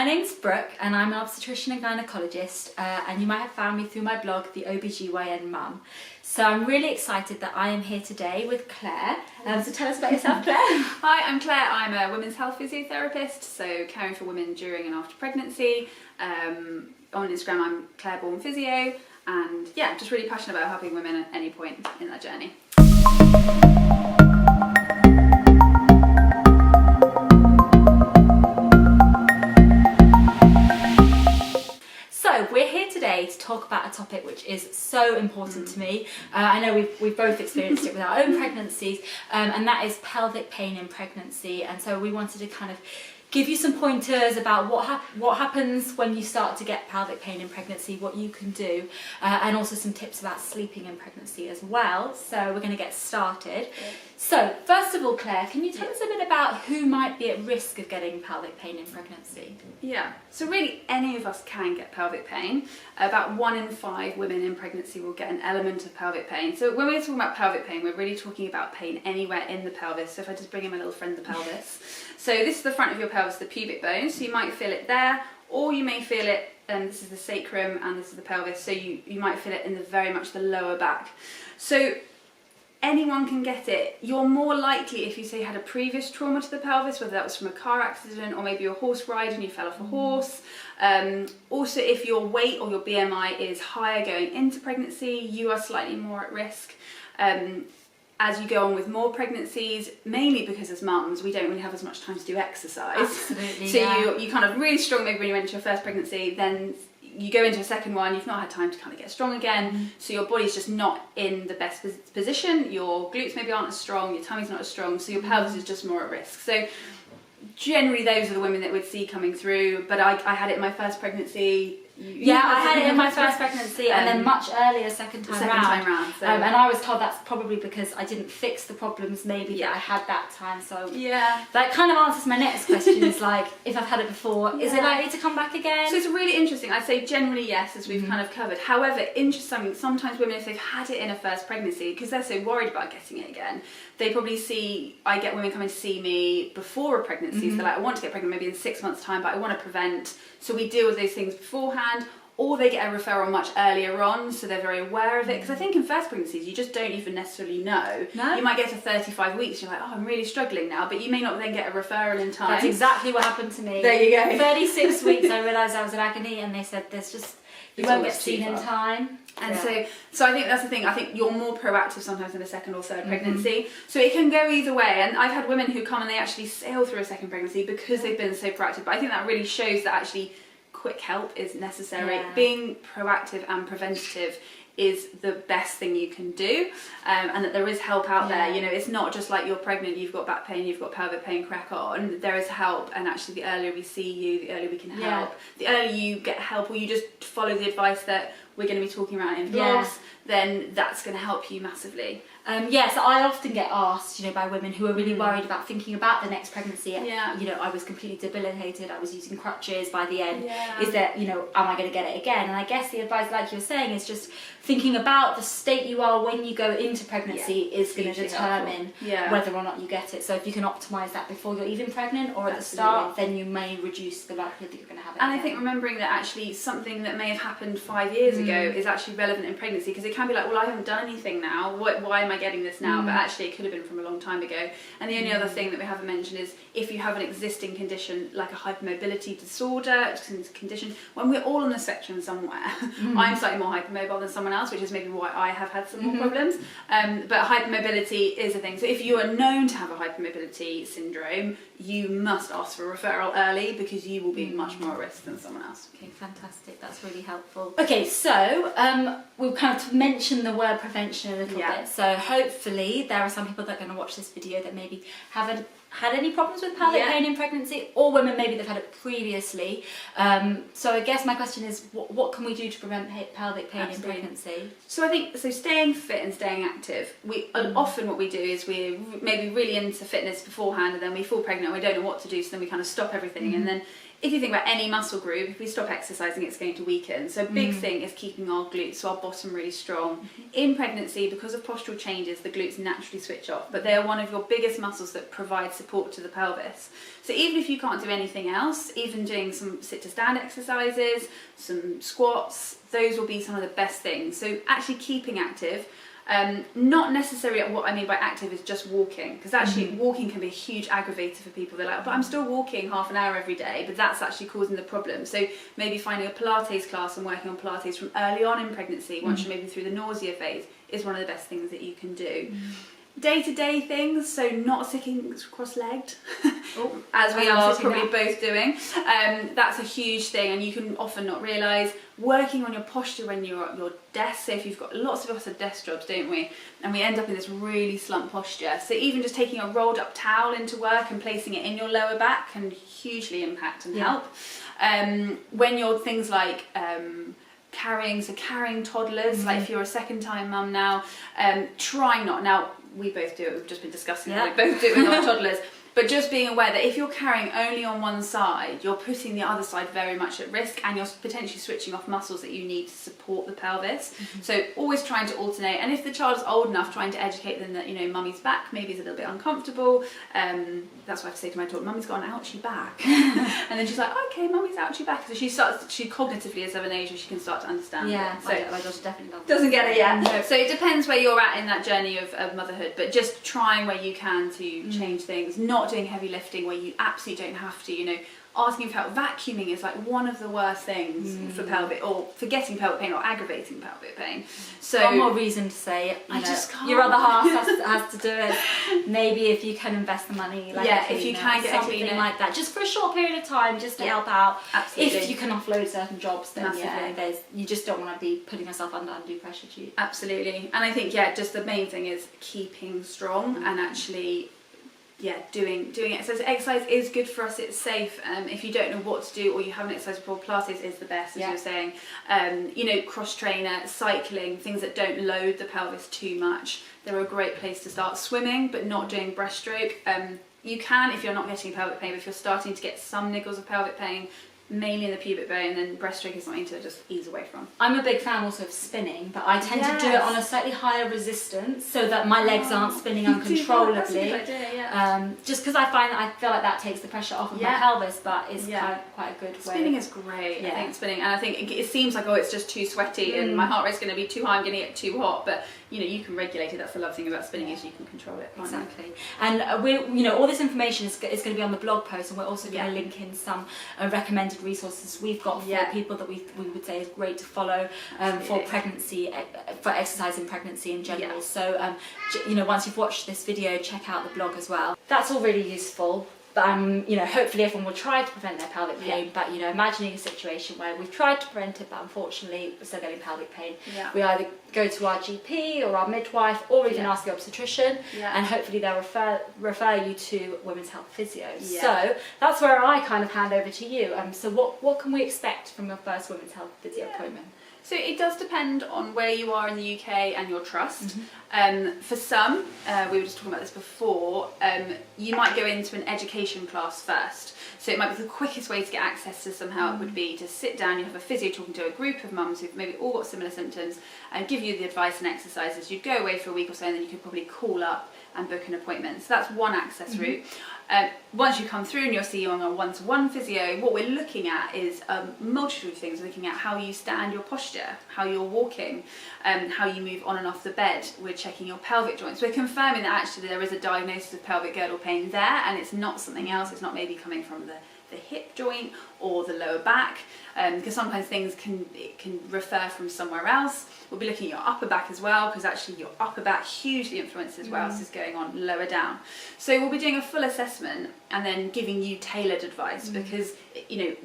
name's Brooke and I'm an obstetrician and gynaecologist, and you might have found me through my blog, The OBGYN Mum. So I'm really excited that I am here today with Claire. So tell us about yourself, Claire. Hi, I'm Claire. I'm a women's health physiotherapist, so caring for women during and after pregnancy. On Instagram I'm Claire Born Physio, and yeah, just really passionate about helping women at any point in their journey. So we're here today to talk about a topic which is so important to me. I know we've both experienced it with our own pregnancies, and that is pelvic pain in pregnancy. And so we wanted to kind of give you some pointers about what happens when you start to get pelvic pain in pregnancy, what you can do, and also some tips about sleeping in pregnancy as well. So we're going to get started. So first of all, Claire, can you tell us a bit about who might be at risk of getting pelvic pain in pregnancy? Yeah, so really any of us can get pelvic pain. About 1 in 5 women in pregnancy will get an element of pelvic pain. So when we're talking about pelvic pain, we're really talking about pain anywhere in the pelvis. So if I just bring in my little friend, the pelvis. So this is the front of your pelvis, the pubic bone. So you might feel it there, or you may feel it, this is the sacrum and this is the pelvis. So you might feel it in the very much the lower back. So anyone can get it. You're more likely if you say you had a previous trauma to the pelvis, whether that was from a car accident or maybe you're a horse ride and you fell off a horse. Also, if your weight or your BMI is higher going into pregnancy, you are slightly more at risk. As you go on with more pregnancies, mainly because as mums, we don't really have as much time to do exercise. Absolutely, so yeah. you kind of really strong maybe when you went into your first pregnancy, then you go into a second one, you've not had time to kind of get strong again, so your body's just not in the best position, your glutes maybe aren't as strong, your tummy's not as strong, so your pelvis is just more at risk. So generally those are the women that we'd see coming through, but I had it in my first pregnancy. I had it in my first pregnancy, and then much earlier second time round. So. And I was told that's probably because I didn't fix the problems maybe that I had that time. So yeah, that kind of answers my next question. Is like, if I've had it before, is it likely to come back again? So it's really interesting. I'd say generally yes, as we've kind of covered. However, interestingly, sometimes women, if they've had it in a first pregnancy, because they're so worried about getting it again, they probably see, I get women coming to see me before a pregnancy, so they're like, I want to get pregnant maybe in 6 months' time, but I want to prevent. So we deal with those things beforehand, or they get a referral much earlier on, so they're very aware of it. Because I think in first pregnancies, you just don't even necessarily know. No. You might get to 35 weeks, you're like, oh, I'm really struggling now, but you may not then get a referral in time. That's exactly what happened to me. There you go. 36 weeks, I realised I was in agony, and they said, there's just, you won't get seen in time. And so I think that's the thing. I think you're more proactive sometimes in a second or third pregnancy. So it can go either way. And I've had women who come and they actually sail through a second pregnancy because they've been so proactive. But I think that really shows that actually quick help is necessary. Yeah. Being proactive and preventative is the best thing you can do, and that there is help out there. You know, it's not just like you're pregnant, you've got back pain, you've got pelvic pain, crack on. There is help, and actually the earlier we see you, the earlier we can help. The earlier you get help, or you just follow the advice that we're going to be talking about in vlogs, then that's going to help you massively. So I often get asked, by women who are really worried about thinking about the next pregnancy. I was completely debilitated, I was using crutches by the end. Is there, am I going to get it again? And I guess the advice, like you were saying, is just thinking about the state you are when you go into pregnancy is going to determine whether or not you get it. So if you can optimise that before you're even pregnant or at the start, then you may reduce the likelihood that you're going to have it. And I think remembering that actually something that may have happened 5 years ago is actually relevant in pregnancy, because it can be like, well, I haven't done anything now, why am I getting this now? But actually it could have been from a long time ago. And the only other thing that we haven't mentioned is if you have an existing condition like a hypermobility disorder condition, when we're all on the spectrum somewhere, I'm slightly more hypermobile than someone else, which is maybe why I have had some more problems. But hypermobility is a thing. So if you are known to have a hypermobility syndrome, you must ask for a referral early, because you will be much more at risk than someone else. Okay, fantastic. That's really helpful. Okay, so we'll kind of mention the word prevention a little bit. So hopefully there are some people that are going to watch this video that maybe haven't had any problems with pelvic pain in pregnancy, or women maybe they've had it previously. So I guess my question is, what can we do to prevent pelvic pain in pregnancy? So I think staying fit and staying active. We often what we do is we're maybe really into fitness beforehand, and then we fall pregnant and we don't know what to do, so then we kind of stop everything, and then if you think about any muscle group, if we stop exercising, it's going to weaken. So a big thing is keeping our glutes, so our bottom really strong. In pregnancy, because of postural changes, the glutes naturally switch off, but they are one of your biggest muscles that provide support to the pelvis. So even if you can't do anything else, even doing some sit to stand exercises, some squats, those will be some of the best things. So actually keeping active. Not necessarily what I mean by active is just walking, because actually walking can be a huge aggravator for people. They're like, but I'm still walking half an hour every day, but that's actually causing the problem. So maybe finding a Pilates class and working on Pilates from early on in pregnancy, once you're maybe through the nausea phase, is one of the best things that you can do. Day-to-day things, so not sitting cross-legged, as we are probably both doing. That's a huge thing, and you can often not realise. Working on your posture when you're at your desk, so if you've got, lots of us have desk jobs, don't we? And we end up in this really slumped posture. So even just taking a rolled up towel into work and placing it in your lower back can hugely impact and help. When you're things like carrying toddlers, like if you're a second time mum now, try not, now we both do it, we've just been discussing it, we both do it with our toddlers, but just being aware that if you're carrying only on one side, you're putting the other side very much at risk, and you're potentially switching off muscles that you need to support the pelvis. So always trying to alternate, and if the child is old enough, trying to educate them that, you know, mummy's back maybe is a little bit uncomfortable. That's what I have to say to my daughter, mummy's got an ouchie back. And then she's like, okay, mummy's ouchie back. So she cognitively is of an age where she can start to understand it. So my daughter definitely doesn't get it yet. No. So it depends where you're at in that journey of motherhood, but just trying where you can to change things, not doing heavy lifting where you absolutely don't have to, you know. Asking for help, vacuuming is like one of the worst things for pelvic, or for getting pelvic pain or aggravating pelvic pain. So one more reason to say, I just can't. Your other half has to do it. Maybe if you can invest the money, like if you can get something like that, just for a short period of time, just to help out. Absolutely. If you can offload certain jobs, then you just don't want to be putting yourself under undue pressure. Absolutely, and I think just the main thing is keeping strong and actually. Doing exercise. Exercise is good for us, it's safe. If you don't know what to do or you haven't exercised before, Pilates is the best, as you were saying. You know, cross trainer, cycling, things that don't load the pelvis too much. They're a great place to start. Swimming, but not doing breaststroke. You can if you're not getting pelvic pain, but if you're starting to get some niggles of pelvic pain, mainly in the pubic bone, then breaststroke is something to just ease away from. I'm a big fan also of spinning, but I tend to do it on a slightly higher resistance so that my legs aren't spinning uncontrollably. That's a good idea, just because I feel like that takes the pressure off of my pelvis, but it's quite a good way. Spinning is great. I think spinning, and I think it seems like, oh, it's just too sweaty and my heart rate's going to be too high, I'm going to get too hot, but you know, you can regulate it. That's the lovely thing about spinning, is you can control it. Exactly. And all this information is going to be on the blog post, and we're also going to link in some recommended resources we've got for people that we would say is great to follow for pregnancy, for exercise in pregnancy in general. So once you've watched this video, check out the blog as well. That's all really useful. But hopefully everyone will try to prevent their pelvic pain. But imagining a situation where we've tried to prevent it, but unfortunately we're still getting pelvic pain. We either go to our GP or our midwife, or we can ask the obstetrician, and hopefully they'll refer you to women's health physios. So that's where I kind of hand over to you. So what can we expect from your first women's health physio appointment? So it does depend on where you are in the UK and your trust. For some, we were just talking about this before, you might go into an education class first. So it might be the quickest way to get access to somehow it would be to sit down, you have a physio talking to a group of mums who've maybe all got similar symptoms and give you the advice and exercises. You'd go away for a week or so, and then you could probably call up and book an appointment. So that's one access route. Once you come through and you're seeing on a one-to-one physio, what we're looking at is a multitude of things. We're looking at how you stand, your posture, how you're walking, how you move on and off the bed. We're checking your pelvic joints. We're confirming that actually there is a diagnosis of pelvic girdle pain there, and it's not something else. It's not maybe coming from the hip joint or the lower back, because sometimes things can refer from somewhere else. We'll be looking at your upper back as well, because actually your upper back hugely influences what else is going on lower down. So we'll be doing a full assessment and then giving you tailored advice, because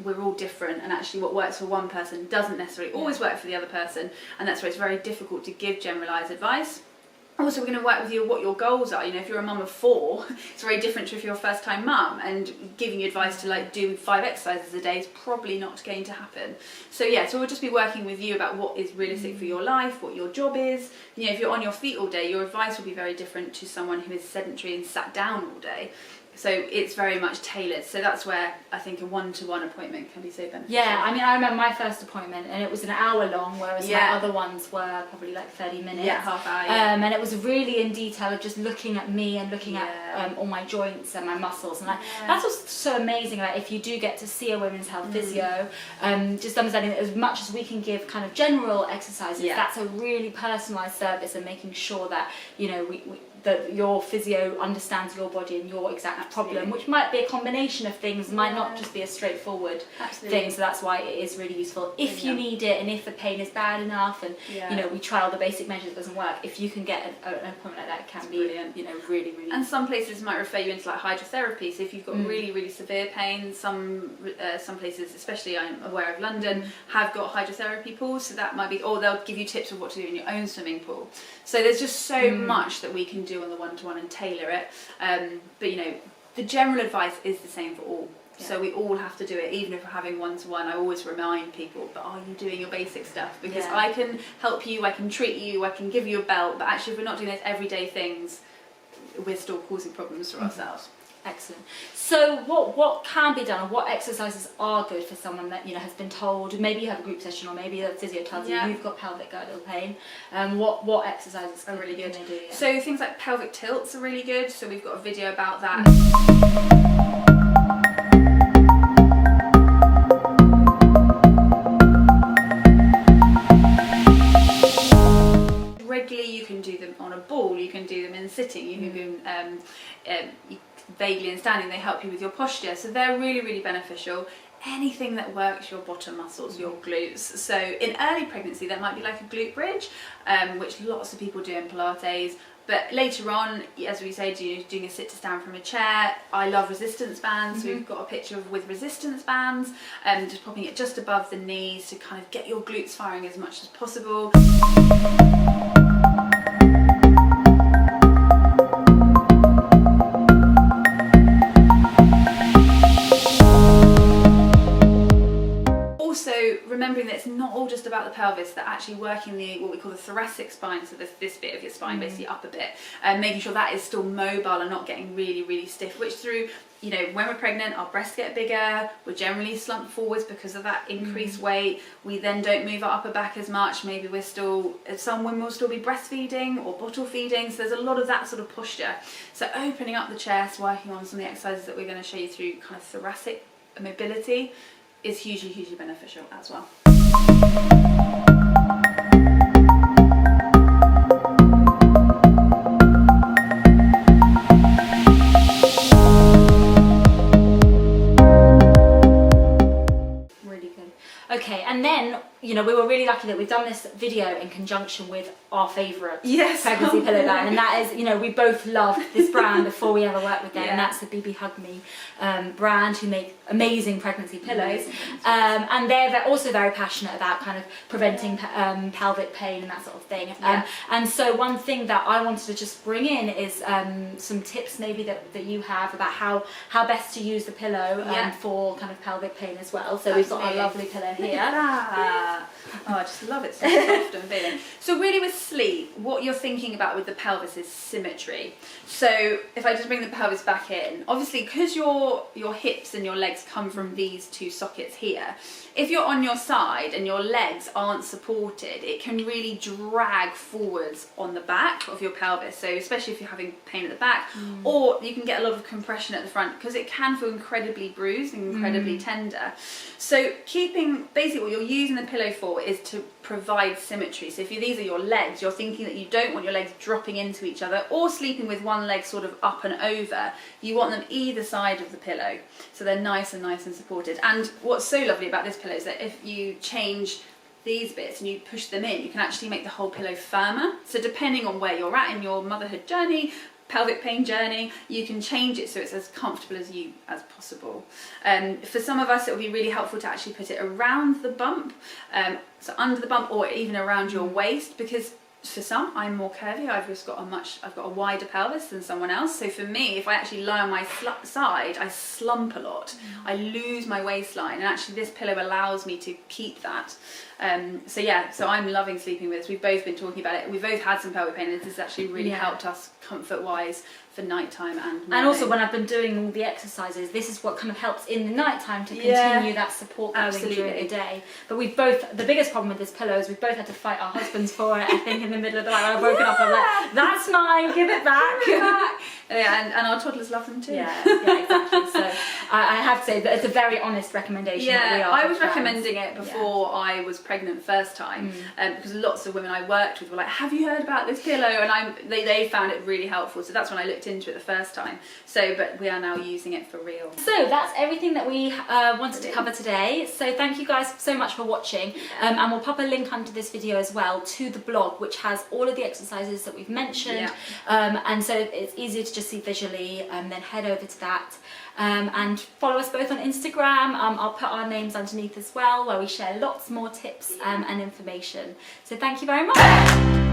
we're all different, and actually what works for one person doesn't necessarily always work for the other person, and that's why it's very difficult to give generalised advice. Also, we're going to work with you what your goals are. If you're a mum of 4, it's very different to if you're a first time mum, and giving you advice to do 5 exercises a day is probably not going to happen. So so we'll just be working with you about what is realistic for your life, what your job is. If you're on your feet all day, your advice will be very different to someone who is sedentary and sat down all day. So it's very much tailored. So that's where I think a one-to-one appointment can be so beneficial. Yeah, I mean, I remember my first appointment and it was an hour long, whereas my other ones were probably like 30 minutes. Yeah, half hour. Yeah. And it was really in detail of just looking at me and looking at all my joints and my muscles. And that's what's so amazing about if you do get to see a women's health physio, just understanding that as much as we can give kind of general exercises, that's a really personalised service, and making sure that, you know, that your physio understands your body and your exact problem, which might be a combination of things, might not just be a straightforward thing. So that's why it is really useful if you need it, and if the pain is bad enough, and you know, we try all the basic measures, it doesn't work. If you can get an appointment like that, it can be brilliant. You know, really. And some places might refer you into like hydrotherapy. So if you've got really severe pain, some places, especially I'm aware of London, have got hydrotherapy pools. So that might be, or they'll give you tips of what to do in your own swimming pool. So there's just so much that we can do on the one-to-one and tailor it, but you know, the general advice is the same for all. So we all have to do it, even if we're having one-to-one. I always remind people, but are you doing your basic stuff? Because I can help you, I can treat you, I can give you a belt, but actually if we're not doing those everyday things, we're still causing problems for ourselves. Excellent. So what can be done, or what exercises are good for someone that, you know, has been told, maybe you have a group session, or maybe a physio tells you you've got pelvic girdle pain, what exercises are really good to do? So things like pelvic tilts are really good, so we've got a video about that. Regularly you can do them on a ball, you can do them in sitting, you can do them vaguely in standing. They help you with your posture, so they're really beneficial. Anything that works your bottom muscles, your glutes. So in early pregnancy that might be like a glute bridge, which lots of people do in Pilates. But later on, as we say, doing a sit to stand from a chair. I love resistance bands. So we've got a picture with resistance bands, just popping it just above the knees to kind of get your glutes firing as much as possible. Remembering that it's not all just about the pelvis, that actually working what we call the thoracic spine, so this bit of your spine basically up a bit, and making sure that is still mobile and not getting really stiff, which through, you know, when we're pregnant our breasts get bigger, we're generally slumped forwards because of that increased weight, we then don't move our upper back as much, maybe we're still, some women will still be breastfeeding or bottle feeding, so there's a lot of that sort of posture. So opening up the chest, working on some of the exercises that we're going to show you through kind of thoracic mobility is hugely beneficial as well. Really good. Okay, and then, you know, we were really lucky that we've done this video in conjunction with our favourite pregnancy pillow brand, and that is, you know, we both loved this brand before we ever worked with them, and that's the bbhugme brand, who make amazing pregnancy pillows, and they're also very passionate about kind of preventing pelvic pain and that sort of thing. And so one thing that I wanted to just bring in is some tips maybe that you have about how best to use the pillow for kind of pelvic pain as well. So we've got our lovely pillow here. Oh, I just love it, so soft and feeling. So really with sleep, what you're thinking about with the pelvis is symmetry. So if I just bring the pelvis back in, obviously because your hips and your legs come from these two sockets here, if you're on your side and your legs aren't supported, it can really drag forwards on the back of your pelvis. So especially if you're having pain at the back, or you can get a lot of compression at the front, because it can feel incredibly bruised and incredibly tender. So basically what you're using the pillow for is to provide symmetry. So if these are your legs, you're thinking that you don't want your legs dropping into each other or sleeping with one leg sort of up and over. You want them either side of the pillow, so they're nice and supported. And what's so lovely about this pillow is that if you change these bits and you push them in, you can actually make the whole pillow firmer. So depending on where you're at in your motherhood journey, pelvic pain journey, you can change it so it's as comfortable as possible. For some of us it will be really helpful to actually put it around the bump, so under the bump or even around your waist, because For some, I'm more curvy. I've got a wider pelvis than someone else. So for me, if I actually lie on my side, I slump a lot. I lose my waistline, and actually this pillow allows me to keep that. So yeah, so I'm loving sleeping with this. We've both been talking about it. We've both had some pelvic pain, and this has actually really helped us comfort-wise for nighttime and morning. And also when I've been doing all the exercises, this is what kind of helps in the nighttime to continue that support going during the day. But we've both, the biggest problem with this pillow is we've both had to fight our husbands for it. I think in the middle of the night I've woken up, I'm like, that's mine, give it back. Yeah, and our toddlers love them too. Yeah, exactly. So I have to say that it's a very honest recommendation. Yeah, I was recommending it before I was pregnant first time, because lots of women I worked with were like, have you heard about this pillow? And they found it really helpful. So that's when I looked into it the first time. So, but we are now using it for real. So that's everything that we wanted to cover today. So thank you guys so much for watching. And we'll pop a link under this video as well to the blog, which has all of the exercises that we've mentioned. And so it's easier to just see visually, then head over to that. And follow us both on Instagram. I'll put our names underneath as well, where we share lots more tips and information. So thank you very much.